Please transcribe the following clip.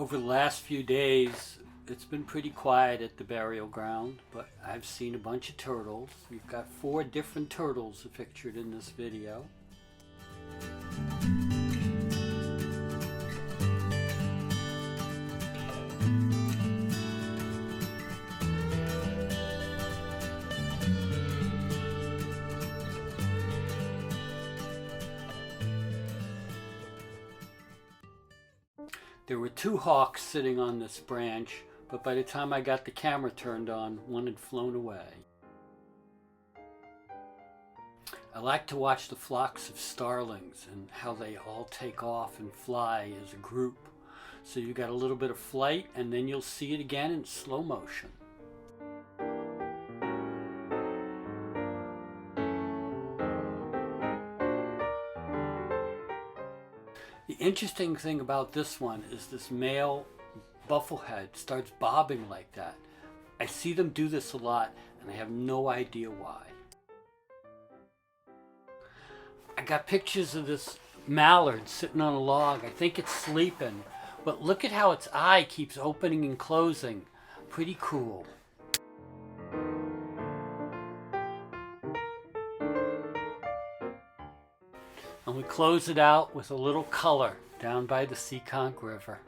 Over the last few days, it's been pretty quiet at the burial ground, but I've seen a bunch of turtles. We've got 4 different turtles pictured in this video. There were 2 hawks sitting on this branch, but by the time I got the camera turned on, one had flown away. I like to watch the flocks of starlings and how they all take off and fly as a group. So you got a little bit of flight and then you'll see it again in slow motion. The interesting thing about this one is this male bufflehead starts bobbing like that. I see them do this a lot and I have no idea why. I got pictures of this mallard sitting on a log. I think it's sleeping, but look at how its eye keeps opening and closing. Pretty cool. And we close it out with a little color down by the Seekonk River.